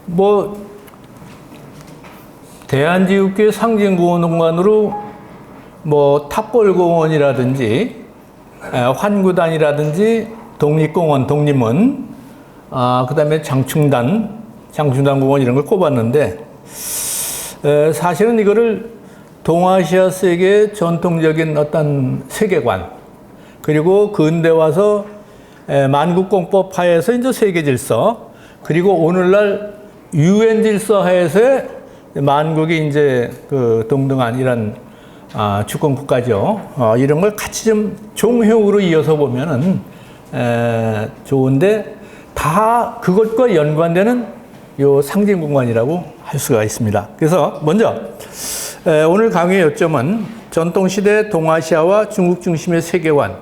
뭐 대한제국교회 상징공원으로 뭐 탑골공원이라든지 환구단이라든지 독립공원, 독립문, 그다음에 장충단공원 이런 걸 꼽았는데 사실은 이거를 동아시아 세계의 전통적인 어떤 세계관 그리고 근대 와서 만국공법 하에서 이제 세계 질서 그리고 오늘날 유엔 질서 하에서의 만국이 이제 그 동등한 이런 주권 국가죠. 이런 걸 같이 좀 종효로 이어서 보면은 좋은데 다 그것과 연관되는 요 상징 공간이라고 할 수가 있습니다. 그래서 먼저 오늘 강의의 요점은 전통시대 동아시아와 중국 중심의 세계관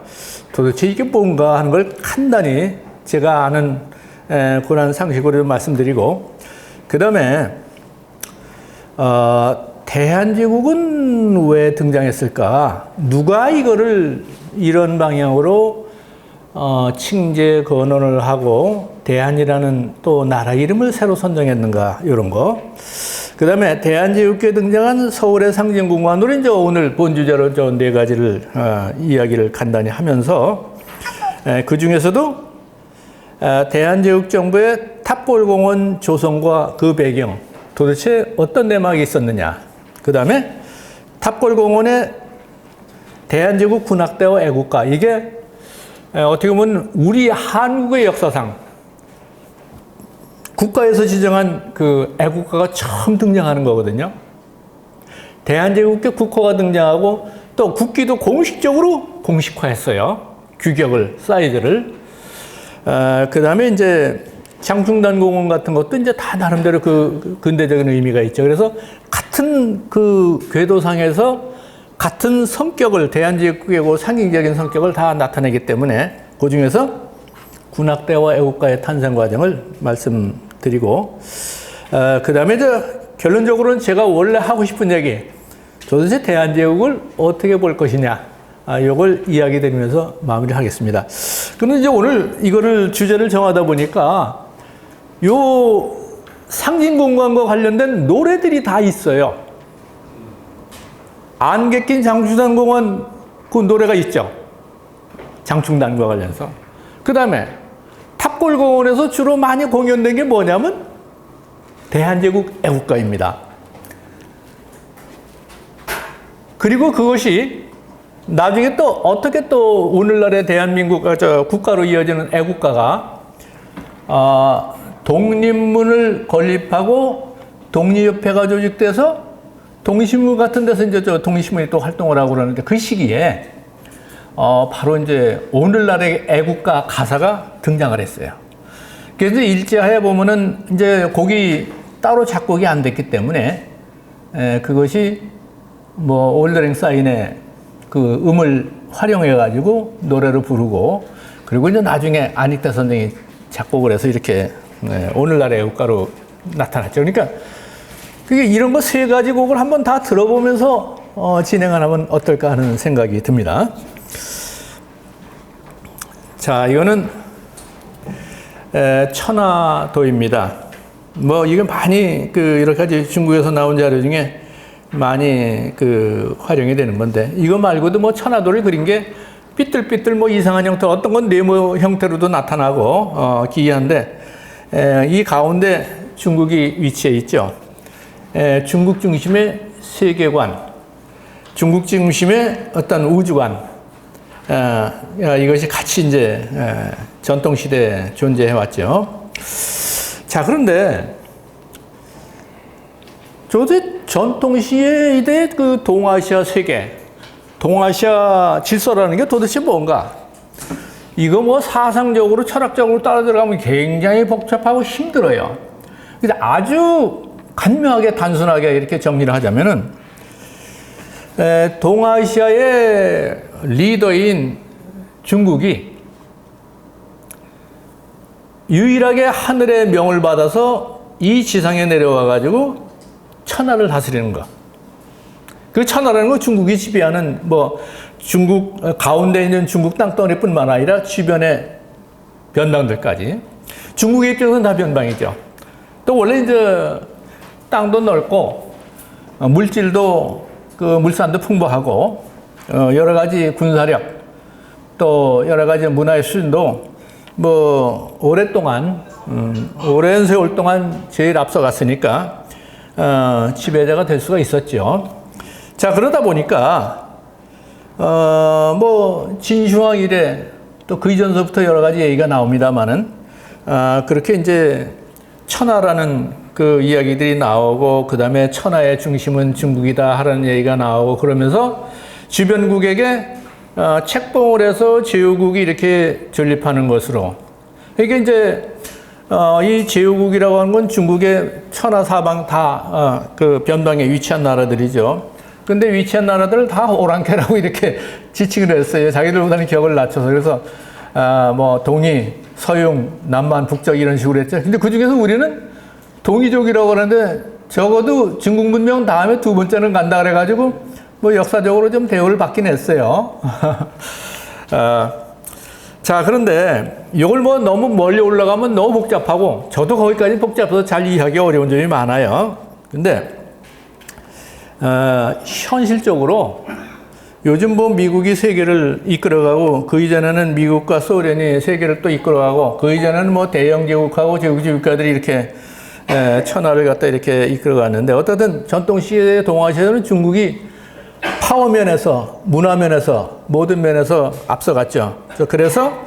도대체 이게 뭔가 하는 걸 간단히 제가 아는 그런 상식으로 말씀드리고 그 다음에 대한제국은 왜 등장했을까? 누가 이거를 이런 방향으로 칭제 건언을 하고 대한이라는 또 나라 이름을 새로 선정했는가 이런 거. 그 다음에 대한제국교에 등장한 서울의 상징공간으로 이제 오늘 본 주제로 저 네 가지를 이야기를 간단히 하면서 그 중에서도 대한제국 정부의 탑골공원 조성과 그 배경 도대체 어떤 내막이 있었느냐. 그 다음에 탑골공원의 대한제국 군악대와 애국가 이게 어떻게 보면 우리 한국의 역사상 국가에서 지정한 그 애국가가 처음 등장하는 거거든요. 대한제국의 국호가 등장하고 또 국기도 공식적으로 공식화했어요. 규격을, 사이즈를. 그 다음에 이제 장충단 공원 같은 것도 이제 다 나름대로 그 근대적인 의미가 있죠. 그래서 같은 그 궤도상에서 같은 성격을 대한제국의 상징적인 성격을 다 나타내기 때문에 그 중에서 군악대와 애국가의 탄생 과정을 말씀드리고 그 다음에 결론적으로는 제가 원래 하고 싶은 얘기 도대체 대한제국을 어떻게 볼 것이냐 이걸 이야기 드리면서 마무리하겠습니다. 그런데 이제 오늘 이거를 주제를 정하다 보니까 요 상징공간과 관련된 노래들이 다 있어요. 안개 낀 장충단공원 그 노래가 있죠. 장충단과 관련해서. 그 다음에 탑골공원에서 주로 많이 공연된 게 뭐냐면 대한제국 애국가입니다. 그리고 그것이 나중에 또 어떻게 또 오늘날의 대한민국 국가로 이어지는 애국가가 독립문을 건립하고 독립협회가 조직돼서 동시문 같은 데서 이제 독립신문이 또 활동을 하고 그러는데 그 시기에 바로 이제 오늘날의 애국가 가사가 등장을 했어요. 그래서 일제하에 보면은 이제 곡이 따로 작곡이 안 됐기 때문에 그것이 뭐 올드랭 사인의 그 음을 활용해 가지고 노래로 부르고 그리고 이제 나중에 안익태 선생이 작곡을 해서 이렇게 오늘날의 애국가로 나타났죠. 그러니까 그게 이런 거 세 가지 곡을 한번 다 들어보면서 진행을 하면 어떨까 하는 생각이 듭니다. 자, 이거는 천화도입니다. 뭐 이게 많이 그 여러 가지 중국에서 나온 자료 중에 많이 그 활용이 되는 건데 이거 말고도 뭐 천화도를 그린 게 삐뚤삐뚤 뭐 이상한 형태 어떤 건 네모 형태로도 나타나고 기이한데 이 가운데 중국이 위치해 있죠. 중국 중심의 세계관, 중국 중심의 어떤 우주관, 이것이 같이 이제 전통시대에 존재해 왔죠. 자, 그런데 전통시대의 그 동아시아 세계, 동아시아 질서라는 게 도대체 뭔가? 이거 뭐 사상적으로, 철학적으로 따라 들어가면 굉장히 복잡하고 힘들어요. 근데 아주 간명하게 단순하게 이렇게 정리를 하자면은 동아시아의 리더인 중국이 유일하게 하늘의 명을 받아서 이 지상에 내려와 가지고 천하를 다스리는 것. 그 천하라는 건 중국이 지배하는 뭐 중국 가운데 있는 중국 땅덩어리뿐만 아니라 주변의 변방들까지. 중국의 입장에서는 다 변방이죠. 또 원래 이제 땅도 넓고 물질도 물산도 풍부하고 여러 가지 군사력 또 여러 가지 문화의 수준도 오랫동안 오랜 세월 동안 제일 앞서갔으니까 지배자가 될 수가 있었죠. 자, 그러다 보니까 진시황 이래 또 그 이전서부터 여러 가지 얘기가 나옵니다만은 그렇게 이제 천하라는 그 이야기들이 나오고 그 다음에 천하의 중심은 중국이다 하라는 얘기가 나오고 그러면서 주변국에게 책봉을 해서 제후국이 이렇게 전립하는 것으로 이게 이제 이 제후국이라고 하는 건 중국의 천하 사방 다 그 변방에 위치한 나라들이죠. 근데 위치한 나라들을 다 오랑캐라고 이렇게 지칭을 했어요. 자기들보다는 격을 낮춰서. 그래서 동이, 서융, 남만, 북적 이런 식으로 했죠. 근데 그 중에서 우리는 동이족이라고 하는데 적어도 중국 문명 다음에 두 번째는 간다 그래가지고 역사적으로 좀 대우를 받긴 했어요. 자, 그런데 이걸 너무 멀리 올라가면 너무 복잡하고 저도 거기까지 복잡해서 잘 이해하기 어려운 점이 많아요. 근데 현실적으로 요즘 미국이 세계를 이끌어가고 그 이전에는 미국과 소련이 세계를 또 이끌어가고 그 이전에는 대영 제국하고 제국 국가들이 이렇게 천하를 갖다 이렇게 이끌어갔는데 어떻든 전통 시대 동아시아는 중국이 파워 면에서 문화 면에서 모든 면에서 앞서갔죠. 그래서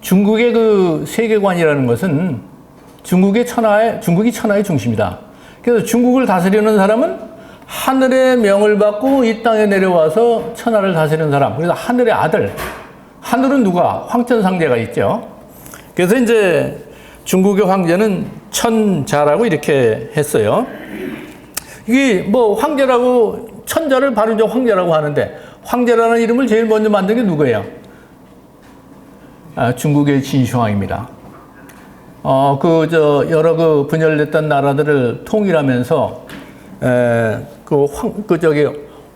중국의 그 세계관이라는 것은 중국이 천하의 중심이다. 그래서 중국을 다스리는 사람은 하늘의 명을 받고 이 땅에 내려와서 천하를 다스리는 사람. 그래서 하늘의 아들. 하늘은 누가? 황천상제가 있죠. 그래서 이제 중국의 황제는 천자라고 이렇게 했어요. 이게 황제라고 천자를 바로 황제라고 하는데 황제라는 이름을 제일 먼저 만든 게 누구예요? 중국의 진시황입니다. 여러 분열됐던 나라들을 통일하면서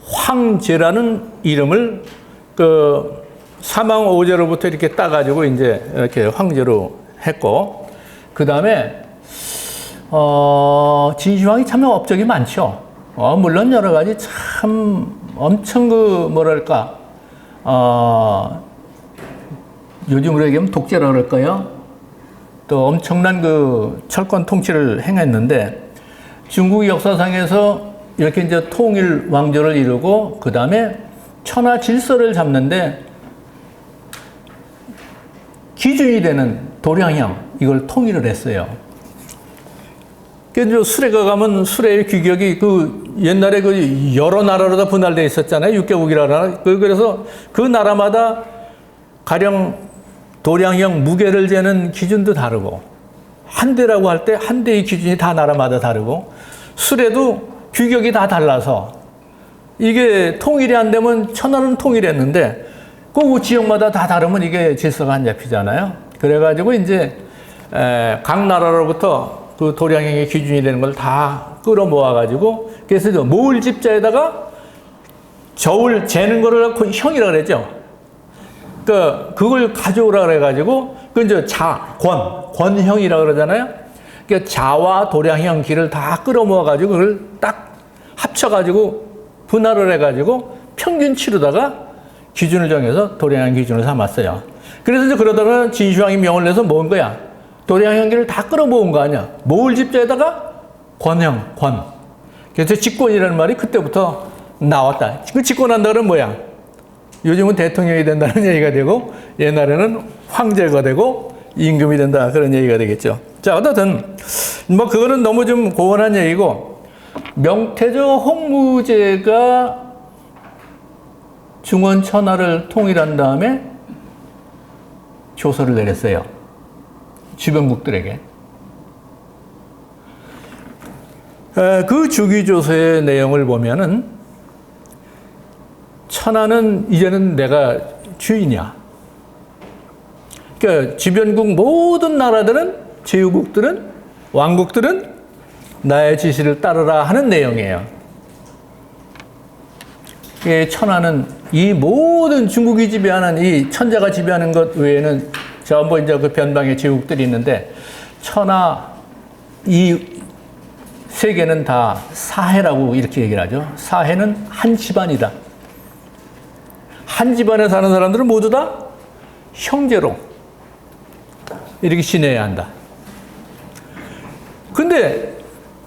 황제라는 이름을 사망 오제로부터 이렇게 따가지고 이제 이렇게 황제로 했고, 그 다음에 진시황이 참 업적이 많죠. 물론 여러 가지 참 엄청 요즘으로 얘기하면 독재라 그럴까요? 또 엄청난 철권 통치를 행했는데 중국 역사상에서 이렇게 이제 통일 왕조를 이루고 그 다음에 천하 질서를 잡는데 기준이 되는 도량형 이걸 통일을 했어요. 그래서 수레가 가면 수레의 규격이 옛날에 여러 나라로 다 분할되어 있었잖아요. 육개국이라는. 그래서 그 나라마다 가령 도량형 무게를 재는 기준도 다르고 한 대라고 할 때 한 대의 기준이 다 나라마다 다르고 수레도 규격이 다 달라서 이게 통일이 안 되면 천하는 통일했는데 그 지역마다 다 다르면 이게 질서가 안 잡히잖아요. 그래가지고 이제 각 나라로부터 그 도량형의 기준이 되는 걸 다 끌어모아가지고 그래서 모을 집자에다가 저울 재는 거를 형이라고 그랬죠. 그걸 가져오라 그래가지고, 이제 권형이라고 그러잖아요. 자와 도량형 기를 다 끌어모아가지고, 그걸 딱 합쳐가지고, 분할을 해가지고, 평균치로다가 기준을 정해서 도량형 기준을 삼았어요. 그래서 이제 그러다가 진시황이 명을 내서 모은 거야. 도량형 기를 다 끌어모은 거 아니야. 모을 집자에다가 권. 그래서 집권이라는 말이 그때부터 나왔다. 그 집권한다 그러면 뭐야? 요즘은 대통령이 된다는 얘기가 되고 옛날에는 황제가 되고 임금이 된다 그런 얘기가 되겠죠. 자, 어쨌든 그거는 너무 좀 고원한 얘기고 명태조 홍무제가 중원 천하를 통일한 다음에 조서를 내렸어요. 주변국들에게. 그 주기조서의 내용을 보면은 천하는 이제는 내가 주인이야. 그러니까 주변국 모든 나라들은 제후국들은 왕국들은 나의 지시를 따르라 하는 내용이에요. 천하는 이 모든 중국이 지배하는 이 천자가 지배하는 것 외에는 전부 이제 그 변방의 제국들이 있는데 천하 이 세계는 다 사해라고 이렇게 얘기를 하죠. 사해는 한 집안이다. 한 집안에 사는 사람들은 모두 다 형제로 이렇게 지내야 한다. 근데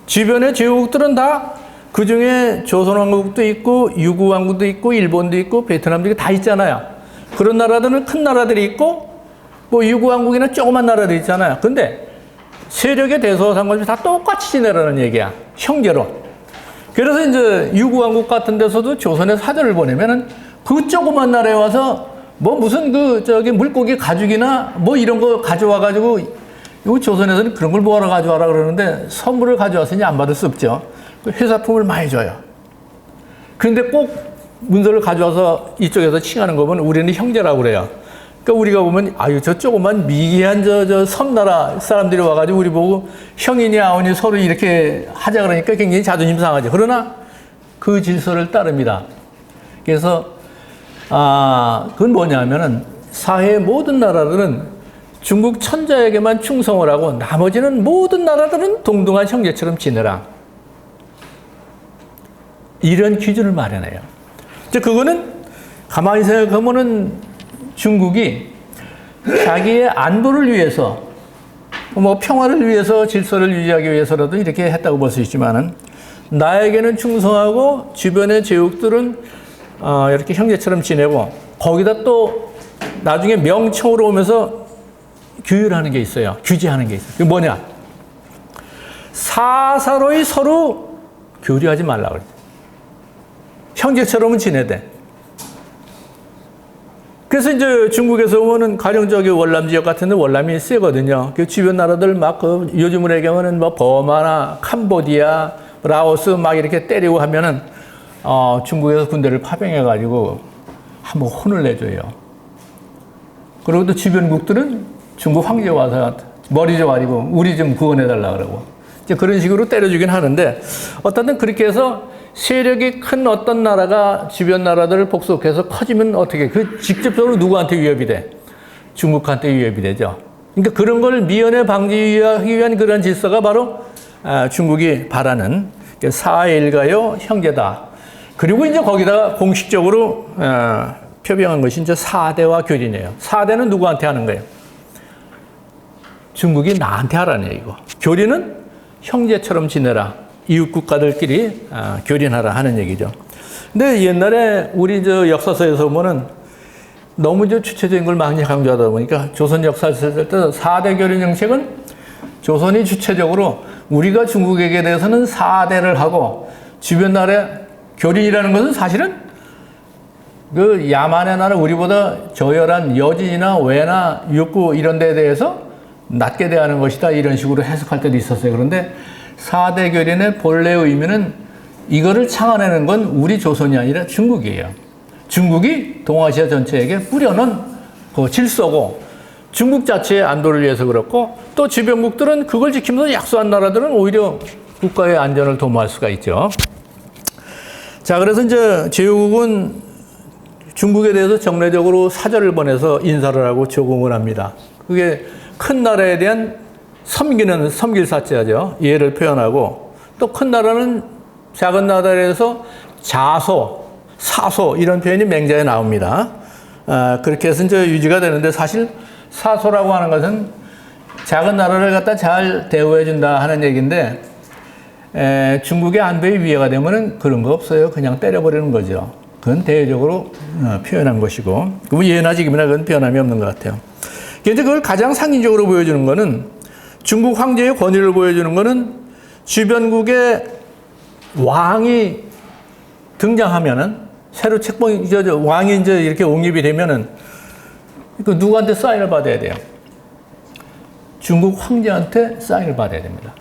주변의 제국들은 다 그 중에 조선왕국도 있고 유구왕국도 있고 일본도 있고 베트남도 다 있잖아요. 그런 나라들은 큰 나라들이 있고 뭐 유구왕국이나 조그만 나라들이 있잖아요. 근데 세력의 대소와 상관없이 다 똑같이 지내라는 얘기야. 형제로. 그래서 이제 유구왕국 같은 데서도 조선에 사절을 보내면은 그 조그만 나라에 와서 뭐 무슨 물고기 가죽이나 뭐 이런 거 가져와가지고 이 조선에서는 그런 걸 뭐하러 가져와라 그러는데 선물을 가져왔으니 안 받을 수 없죠. 회사품을 많이 줘요. 그런데 꼭 문서를 가져와서 이쪽에서 칭하는 거 보면 우리는 형제라고 그래요. 그러니까 우리가 보면 아유 저 조그만 미개한 저 섬나라 사람들이 와가지고 우리 보고 형이니 아우니 서로 이렇게 하자 그러니까 굉장히 자존심 상하죠. 그러나 그 질서를 따릅니다. 그래서 그건 뭐냐면은 사해의 모든 나라들은 중국 천자에게만 충성을 하고 나머지는 모든 나라들은 동등한 형제처럼 지내라. 이런 기준을 마련해요. 그거는 가만히 생각하면은 중국이 자기의 안보를 위해서 뭐 평화를 위해서 질서를 유지하기 위해서라도 이렇게 했다고 볼 수 있지만은 나에게는 충성하고 주변의 제국들은 이렇게 형제처럼 지내고 거기다 또 나중에 명청으로 오면서 규율하는 게 있어요. 규제하는 게 있어요. 그게 뭐냐? 사사로이 서로 교류하지 말라 그래요. 형제처럼은 지내대. 그래서 이제 중국에서 오면은 가령 저기 월남 지역 같은 데 월남이 세거든요. 그 주변 나라들 막 요즘으로 얘기하면은 뭐 버마나 캄보디아, 라오스 막 이렇게 때리고 하면은 중국에서 군대를 파병해가지고 한번 혼을 내줘요. 그리고 또 주변국들은 중국 황제 와서 머리 좀 가리고 우리 좀 구원해달라 그러고 이제 그런 식으로 때려주긴 하는데 어쨌든 그렇게 해서 세력이 큰 어떤 나라가 주변 나라들을 복속해서 커지면 어떻게 그 직접적으로 누구한테 위협이 돼? 중국한테 위협이 되죠. 그러니까 그런 걸 미연에 방지하기 위한 그런 질서가 바로 중국이 바라는 사일가요 형제다. 그리고 이제 거기다가 공식적으로 표명한 것이 이제 사대와 교린이에요. 사대는 누구한테 하는 거예요? 중국이 나한테 하라는 얘기고. 교린은 형제처럼 지내라. 이웃 국가들끼리 교린하라 하는 얘기죠. 근데 옛날에 우리 저 역사서에서 보면은 너무 저 주체적인 걸 많이 강조하다 보니까 조선 역사를 쓸 때 4대 교린 정책은 조선이 주체적으로 우리가 중국에게 대해서는 4대를 하고 주변 나라의 교린이라는 것은 사실은 그 야만의 나라 우리보다 저열한 여진이나 외나 육구 이런 데에 대해서 낮게 대하는 것이다 이런 식으로 해석할 때도 있었어요. 그런데 4대 교린의 본래의 의미는 이거를 창안하는 건 우리 조선이 아니라 중국이에요. 중국이 동아시아 전체에게 뿌려놓은 그 질서고 중국 자체의 안도를 위해서 그렇고 또 주변국들은 그걸 지키면서 약소한 나라들은 오히려 국가의 안전을 도모할 수가 있죠. 자, 그래서 이제 제후국은 중국에 대해서 정례적으로 사절을 보내서 인사를 하고 조공을 합니다. 그게 큰 나라에 대한 섬기는 섬길사자죠. 예를 표현하고 또 큰 나라는 작은 나라에 대해서 자소, 사소 이런 표현이 맹자에 나옵니다. 그렇게 해서 이제 유지가 되는데 사실 사소라고 하는 것은 작은 나라를 갖다 잘 대우해 준다 하는 얘기인데 중국의 안보에 위해가 되면은 그런 거 없어요. 그냥 때려버리는 거죠. 그건 대외적으로 표현한 것이고 그 예나 지금이나 그건 변함이 없는 것 같아요. 그런데 그걸 가장 상징적으로 보여주는 거는 중국 황제의 권위를 보여주는 것은 주변국의 왕이 등장하면은 새로 책봉이 왕이 이제 이렇게 옹립이 되면은 그 누구한테 사인을 받아야 돼요? 중국 황제한테 사인을 받아야 됩니다.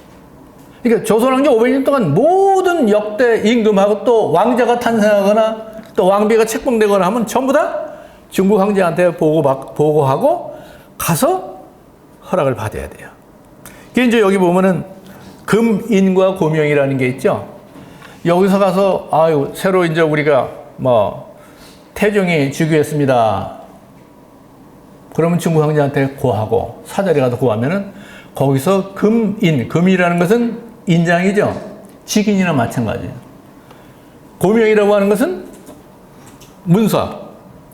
그러니까 조선 왕조 500년 동안 모든 역대 임금하고 또 왕자가 탄생하거나 또 왕비가 책봉되거나 하면 전부 다 중국 황제한테 보고하고 가서 허락을 받아야 돼요. 이제 여기 보면은 금인과 고명이라는 게 있죠. 여기서 가서 아유 새로 이제 우리가 뭐 태종이 즉위했습니다. 그러면 중국 황제한테 고하고 사절에 가서 고하면은 거기서 금이라는 것은 인장이죠. 직인이나 마찬가지예요. 고명이라고 하는 것은 문서,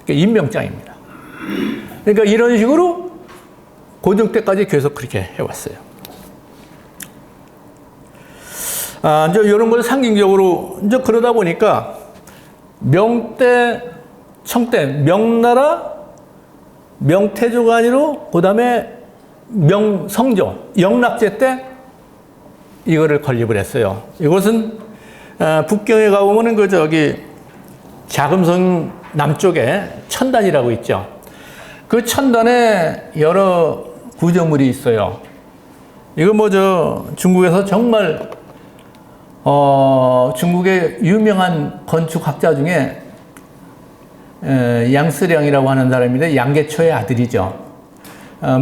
그러니까 임명장입니다. 그러니까 이런 식으로 고종 때까지 계속 그렇게 해왔어요. 이제 이런 걸 상징적으로 이제 그러다 보니까 명때, 청때, 명나라, 명태조간이로 그다음에 명성조, 영락제 때 이거를 건립을 했어요. 이것은 북경에 가보면은 그 저기 자금성 남쪽에 천단이라고 있죠. 그 천단에 여러 구조물이 있어요. 이거 뭐 저 중국에서 정말 중국의 유명한 건축학자 중에 양쓰량이라고 하는 사람인데 양계초의 아들이죠.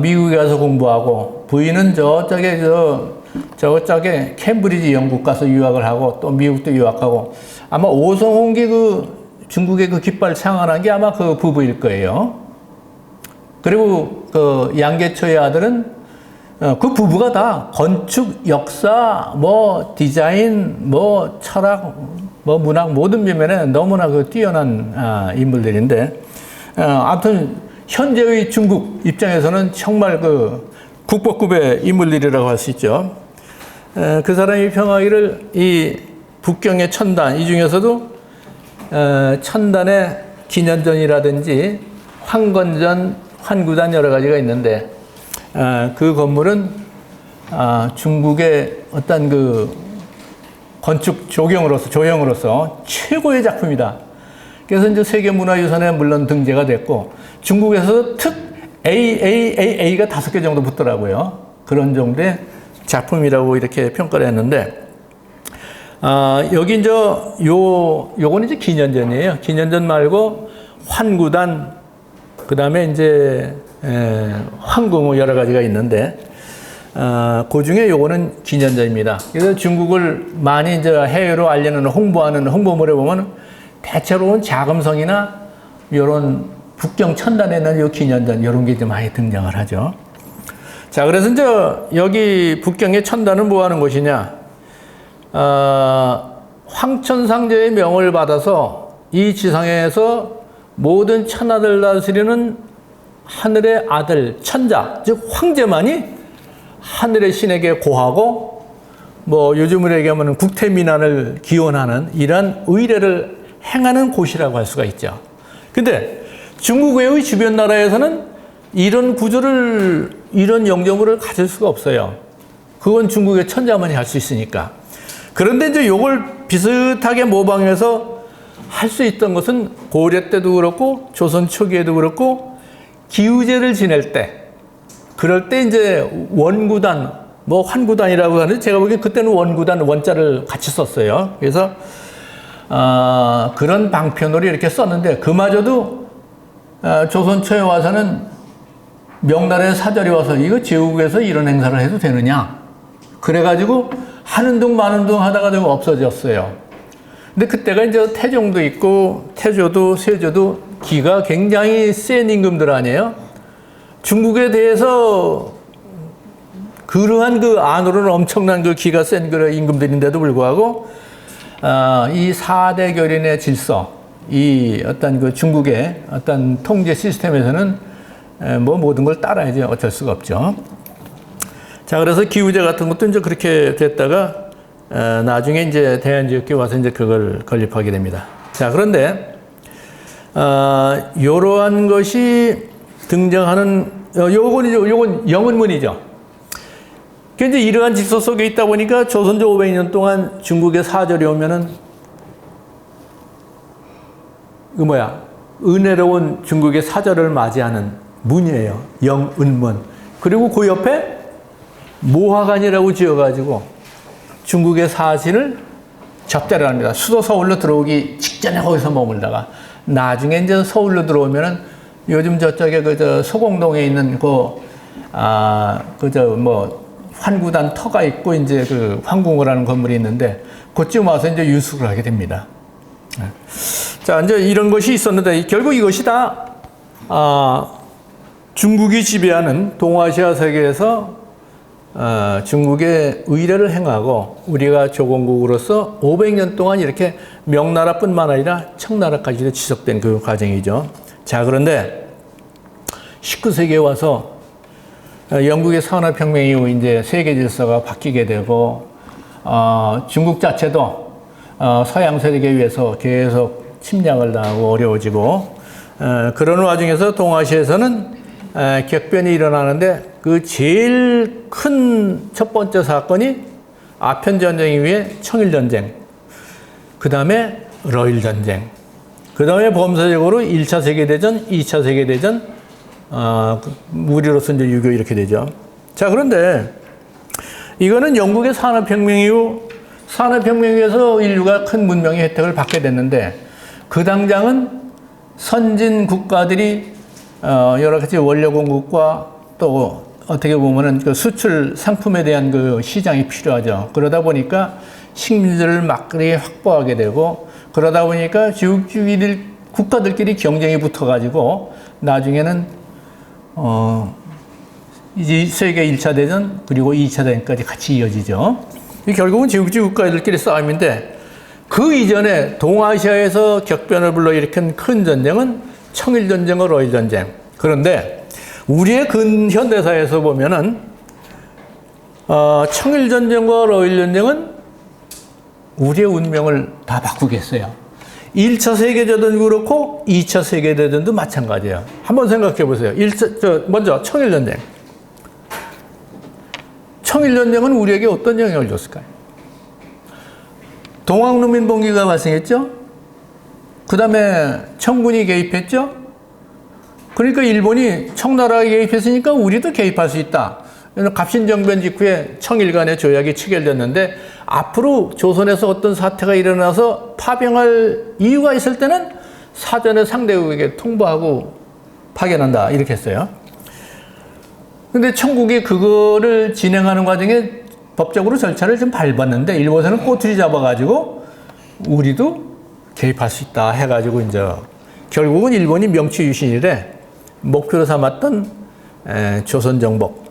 미국에 가서 공부하고 부인은 저쪽에 캠브리지 영국 가서 유학을 하고 또 미국도 유학하고 아마 오성홍기 그 중국의 그 깃발 창안한 게 아마 그 부부일 거예요. 그리고 그 양계초의 아들은 그 부부가 다 건축, 역사, 뭐 디자인, 뭐 철학, 뭐 문학 모든 면에 너무나 그 뛰어난 인물들인데, 아무튼 현재의 중국 입장에서는 정말 그 국보급의 인물들이라고 할 수 있죠. 그 사람이 평하기를 이 북경의 천단 이 중에서도 천단의 기년전이라든지 황건전, 환구단 여러 가지가 있는데. 그 건물은 중국의 어떤 그 건축 조형으로서 최고의 작품이다. 그래서 이제 세계문화유산에 물론 등재가 됐고 중국에서도 특 AAAA가 5개 정도 붙더라고요. 그런 정도의 작품이라고 이렇게 평가를 했는데 여기 이제 요거는 이제 기년전이에요. 기년전 말고 환구단 그다음에 이제 황궁 여러 가지가 있는데 그 중에 요거는 기년전입니다. 그래서 중국을 많이 이제 해외로 알리는 홍보하는 홍보물에 보면 대체로는 자금성이나 이런 북경 천단에는 요 기년전 이런 게 좀 많이 등장을 하죠. 자, 그래서 이제 여기 북경의 천단은 뭐 하는 곳이냐? 황천상제의 명을 받아서 이 지상에서 모든 천하들 다스리는 하늘의 아들 천자 즉 황제만이 하늘의 신에게 고하고 뭐 요즘으로 얘기하면 국태민안을 기원하는 이러한 의례를 행하는 곳이라고 할 수가 있죠. 근데 중국 외의 주변 나라에서는 이런 구조를 이런 영조물을 가질 수가 없어요. 그건 중국의 천자만이 할 수 있으니까. 그런데 이제 요걸 비슷하게 모방해서 할 수 있던 것은 고려 때도 그렇고 조선 초기에도 그렇고 기우제를 지낼 때 그럴 때 이제 원구단 뭐 환구단이라고 하는데 제가 보기엔 그때는 원구단 원자를 같이 썼어요. 그래서 그런 방편으로 이렇게 썼는데 그마저도 조선 초에 와서는 명나라의 사절이 와서 이거 제국에서 이런 행사를 해도 되느냐 그래가지고 하는 둥 마는 둥 하다가 좀 없어졌어요. 근데 그때가 이제 태종도 있고 태조도 세조도 기가 굉장히 센 임금들 아니에요? 중국에 대해서 그러한 그 안으로는 엄청난 그 기가 센 그런 임금들인데도 불구하고 이 4대 교린의 질서, 이 어떤 그 중국의 어떤 통제 시스템에서는 뭐 모든 걸 따라야지 어쩔 수가 없죠. 자, 그래서 기우제 같은 것도 이제 그렇게 됐다가 나중에 이제 대한제국에 와서 이제 그걸 건립하게 됩니다. 자, 그런데 이러한 것이 등장하는 요건 영은문이죠. 이제 이러한 질서 속에 있다 보니까 조선조 500년 동안 중국의 사절이 오면은 그 은혜로운 중국의 사절을 맞이하는 문이에요. 영은문. 그리고 그 옆에 모화관이라고 지어가지고 중국의 사신을 접대를 합니다. 수도 서울로 들어오기 직전에 거기서 머물다가 나중에 이제 서울로 들어오면은 요즘 저쪽에 저 소공동에 있는 환구단 터가 있고 이제 그 황궁을 건물이 있는데 그쯤 와서 이제 유숙을 하게 됩니다. 자, 이제 이런 것이 있었는데 결국 이것이 다 중국이 지배하는 동아시아 세계에서 중국에 의뢰를 행하고 우리가 조공국으로서 500년 동안 이렇게 명나라뿐만 아니라 청나라까지도 지속된 그 과정이죠. 자, 그런데 19세기에 와서 영국의 산업혁명 이후 이제 세계 질서가 바뀌게 되고 중국 자체도 서양 세력에 의해서 계속 침략을 당하고 어려워지고 그런 와중에서 동아시아에서는 격변이 일어나는데 그 제일 큰 첫 번째 사건이 아편전쟁 이후에 청일전쟁, 그 다음에 러일전쟁, 그 다음에 범사적으로 1차 세계대전, 2차 세계대전, 우리로서 이제 6.25 이렇게 되죠. 자, 그런데 이거는 영국의 산업혁명 이후 산업혁명에서 인류가 큰 문명의 혜택을 받게 됐는데 그 당장은 선진 국가들이 여러 가지 원료 공급과 또 어떻게 보면은 그 수출 상품에 대한 그 시장이 필요하죠. 그러다 보니까 식민지를 막걸리 확보하게 되고 그러다 보니까 지역주의들 국가들끼리 경쟁이 붙어가지고 나중에는 이제 세계 1차 대전 그리고 2차 대전까지 같이 이어지죠. 결국은 지역주의 국가들끼리 싸움인데 그 이전에 동아시아에서 격변을 불러일으킨 큰 전쟁은 청일전쟁과 러일전쟁. 그런데 우리의 근현대사에서 보면은 청일전쟁과 러일전쟁은 우리의 운명을 다 바꾸겠어요. 1차 세계대전도 그렇고 2차 세계대전도 마찬가지예요. 한번 생각해 보세요. 먼저 청일전쟁. 청일전쟁은 우리에게 어떤 영향을 줬을까요? 동학농민봉기가 발생했죠? 그 다음에 청군이 개입했죠? 그러니까 일본이 청나라에 개입했으니까 우리도 개입할 수 있다. 갑신정변 직후에 청일 간의 조약이 체결됐는데 앞으로 조선에서 어떤 사태가 일어나서 파병할 이유가 있을 때는 사전에 상대국에게 통보하고 파견한다. 이렇게 했어요. 근데 청국이 그거를 진행하는 과정에 법적으로 절차를 좀 밟았는데 일본에서는 꼬투리 잡아가지고 우리도 개입할 수 있다 해가지고 이제 결국은 일본이 명치유신이래 목표로 삼았던 조선 정복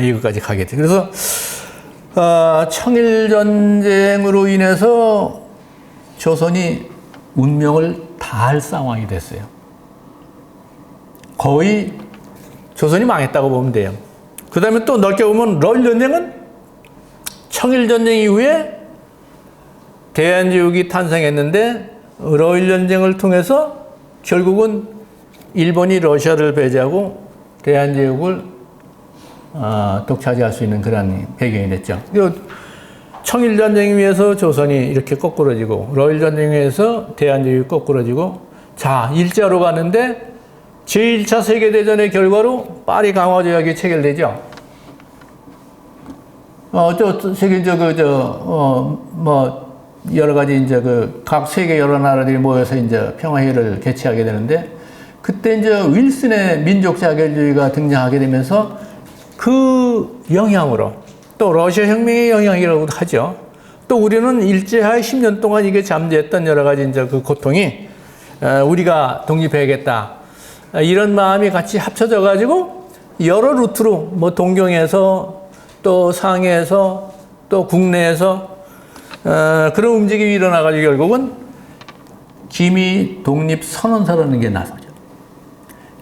이거까지 가게 돼. 그래서 청일 전쟁으로 인해서 조선이 운명을 다할 상황이 됐어요. 거의 조선이 망했다고 보면 돼요. 그 다음에 또 넓게 보면 러일 전쟁은 청일 전쟁 이후에 대한제국이 탄생했는데 러일 전쟁을 통해서 결국은 일본이 러시아를 배제하고 대한제국을 독차지할 수 있는 그런 배경이 됐죠. 청일 전쟁에 의해서 조선이 이렇게 거꾸러지고 러일 전쟁에 의해서 대한제국이 거꾸러지고 자 일자로 가는데 제1차 세계대전의 결과로 파리 강화 조약이 체결되죠. 여러 가지 이제 각 세계 여러 나라들이 모여서 이제 평화회의를 개최하게 되는데 그때 이제 윌슨의 민족 자결주의가 등장하게 되면서 그 영향으로 또 러시아 혁명의 영향이라고도 하죠. 또 우리는 일제하에 10년 동안 이게 잠재했던 여러 가지 이제 그 고통이 우리가 독립해야겠다. 이런 마음이 같이 합쳐져 가지고 여러 루트로 뭐 동경에서 또 상해에서 또 국내에서 그런 움직임이 일어나 가지고 결국은 기미 독립 선언서라는 게 나서죠.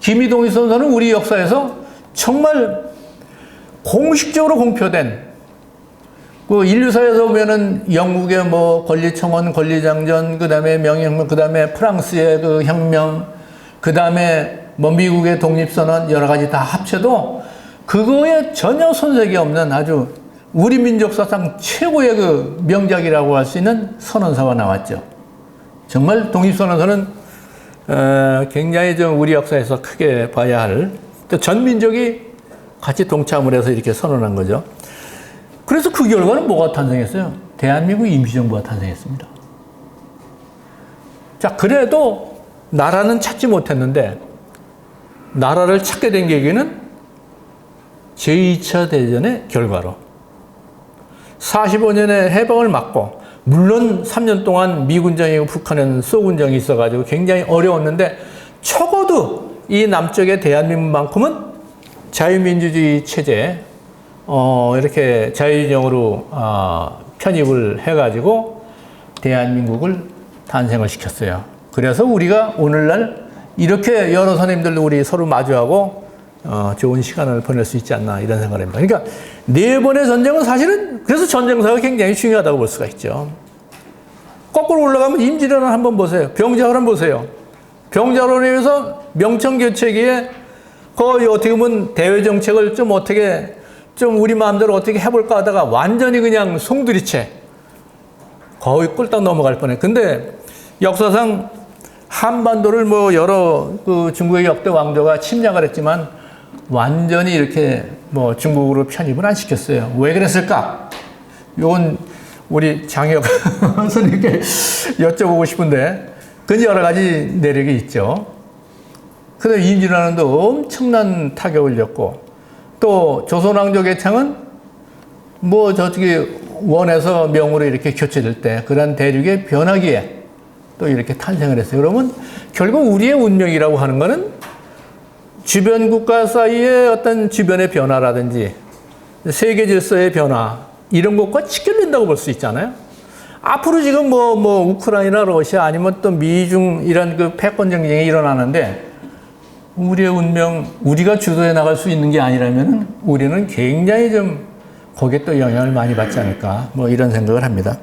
기미 독립 선언서는 우리 역사에서 정말 공식적으로 공표된 그 인류사에서 보면은 영국의 뭐 권리청원, 권리장전, 그 다음에 명예혁명, 그 다음에 프랑스의 그 혁명, 그 다음에 뭐 미국의 독립선언 여러 가지 다 합쳐도 그거에 전혀 손색이 없는 아주 우리 민족사상 최고의 그 명작이라고 할 수 있는 선언서가 나왔죠. 정말 독립선언서는 굉장히 좀 우리 역사에서 크게 봐야 할 또 전 민족이 같이 동참을 해서 이렇게 선언한 거죠. 그래서 그 결과는 뭐가 탄생했어요? 대한민국 임시정부가 탄생했습니다. 자, 그래도 나라는 찾지 못했는데 나라를 찾게 된 계기는 제2차 대전의 결과로 45년의 해방을 맞고 물론 3년 동안 미군정이고 북한은 소군정이 있어가지고 굉장히 어려웠는데 적어도 이 남쪽의 대한민국만큼은 자유민주주의 체제 이렇게 자유진영으로 편입을 해가지고 대한민국을 탄생을 시켰어요. 그래서 우리가 오늘날 이렇게 여러 선생님들도 우리 서로 마주하고 좋은 시간을 보낼 수 있지 않나 이런 생각을 합니다. 그러니까 네 번의 전쟁은 사실은 그래서 전쟁사가 굉장히 중요하다고 볼 수가 있죠. 거꾸로 올라가면 임진왜란 한번 보세요. 병자호란 보세요. 병자호란에 의해서 명청교체기에 거의 어떻게 보면 대외 정책을 좀 어떻게 좀 우리 마음대로 어떻게 해볼까 하다가 완전히 그냥 송두리째 거의 꿀딱 넘어갈 뻔해. 근데 역사상 한반도를 뭐 여러 그 중국의 역대 왕조가 침략을 했지만 완전히 이렇게 뭐 중국으로 편입을 안 시켰어요. 왜 그랬을까? 이건 우리 장혁 선생님께 여쭤보고 싶은데 그 여러 가지 내력이 있죠. 그다음에 임진왜란도 엄청난 타격을 줬고 또 조선왕조 개창은 뭐 저쪽에 원에서 명으로 이렇게 교체될 때 그런 대륙의 변화기에 또 이렇게 탄생을 했어요. 그러면 결국 우리의 운명이라고 하는 거는 주변 국가 사이의 어떤 주변의 변화라든지 세계 질서의 변화 이런 것과 직결된다고 볼 수 있잖아요. 앞으로 지금 뭐 우크라이나 러시아 아니면 또 미중 이런 그 패권 경쟁이 일어나는데 우리의 운명 우리가 주도해 나갈 수 있는 게 아니라면 우리는 굉장히 좀 거기에 또 영향을 많이 받지 않을까 뭐 이런 생각을 합니다.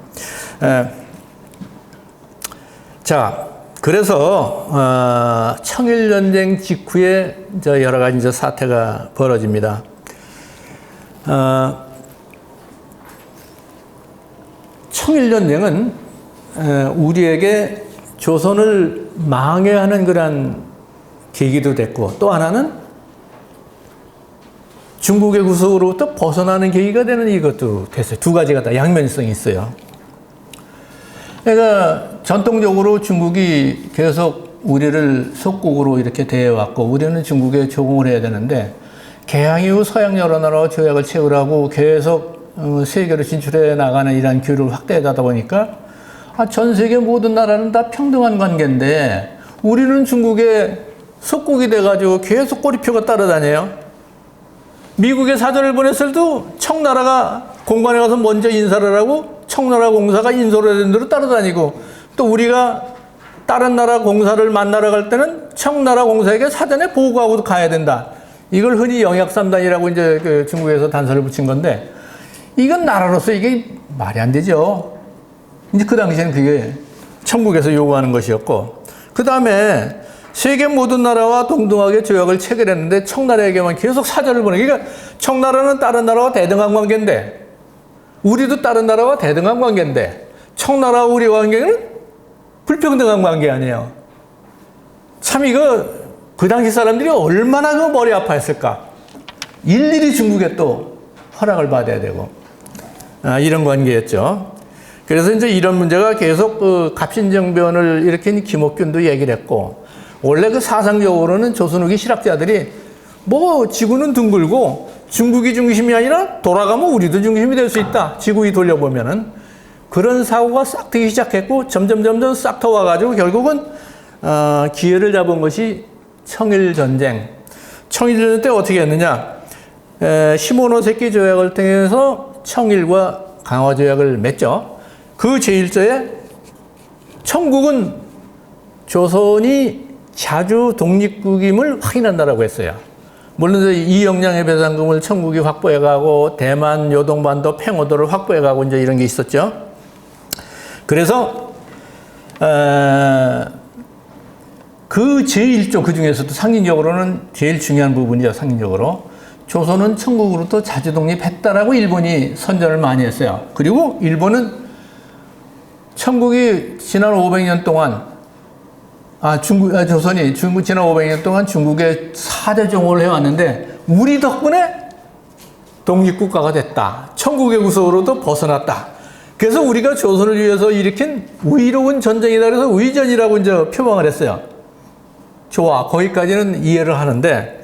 자, 그래서 청일전쟁 직후에 여러 가지 사태가 벌어집니다. 청일전쟁은 우리에게 조선을 망해하는 그런 계기도 됐고 또 하나는 중국의 구속으로부터 벗어나는 계기가 되는 이것도 됐어요. 두 가지가 다 양면성이 있어요. 그러니까 전통적으로 중국이 계속 우리를 속국으로 이렇게 대해왔고 우리는 중국에 적응을 해야 되는데 개항 이후 서양 여러 나라와 조약을 채우라고 계속 세계로 진출해 나가는 이러한 규율을 확대하다 보니까 전 세계 모든 나라는 다 평등한 관계인데 우리는 중국에 속국이 돼가지고 계속 꼬리표가 따라다녀요. 미국에 사전을 보냈을 때도 청나라가 공관에 가서 먼저 인사를 하고 청나라 공사가 인솔을 된 대로 따라다니고 또 우리가 다른 나라 공사를 만나러 갈 때는 청나라 공사에게 사전에 보고하고 가야 된다. 이걸 흔히 영약삼단이라고 이제 그 중국에서 단서를 붙인 건데 이건 나라로서 이게 말이 안 되죠. 이제 그 당시에는 그게 천국에서 요구하는 것이었고 그 다음에 세계 모든 나라와 동등하게 조약을 체결했는데 청나라에게만 계속 사절을 보내고 그러니까 청나라는 다른 나라와 대등한 관계인데 우리도 다른 나라와 대등한 관계인데 청나라와 우리 관계는 불평등한 관계 아니에요. 참 이거 그 당시 사람들이 얼마나 그 머리 아파했을까. 일일이 중국에 또 허락을 받아야 되고 이런 관계였죠. 그래서 이제 이런 문제가 계속 그 갑신정변을 일으킨 김옥균도 얘기를 했고 원래 그 사상적으로는 조선 후기 실학자들이 뭐 지구는 둥글고 중국이 중심이 아니라 돌아가면 우리도 중심이 될 수 있다. 지구이 돌려보면은 그런 사고가 싹 트기 시작했고 점점 싹 터와가지고 결국은 기회를 잡은 것이 청일전쟁. 청일전쟁 때 어떻게 했느냐? 시모노세키 조약을 통해서 청일과 강화 조약을 맺죠. 그 제1조에 청국은 조선이 자주 독립국임을 확인한다라고 했어요. 물론 이 역량의 배상금을 청국이 확보해가고 대만, 요동반도, 팽오도를 확보해가고 이제 이런 게 있었죠. 그래서 그 제1조 그 중에서도 상징적으로는 제일 중요한 부분이죠. 상징적으로 조선은 청국으로부터 자주 독립했다라고 일본이 선전을 많이 했어요. 그리고 일본은 청국이 지난 500년 동안 조선이 지난 500년 동안 중국에 4대 정오를 해왔는데 우리 덕분에 독립국가가 됐다. 청국의 구속으로도 벗어났다. 그래서 우리가 조선을 위해서 일으킨 의로운 전쟁이다. 그래서 의전이라고 이제 표방을 했어요. 좋아. 거기까지는 이해를 하는데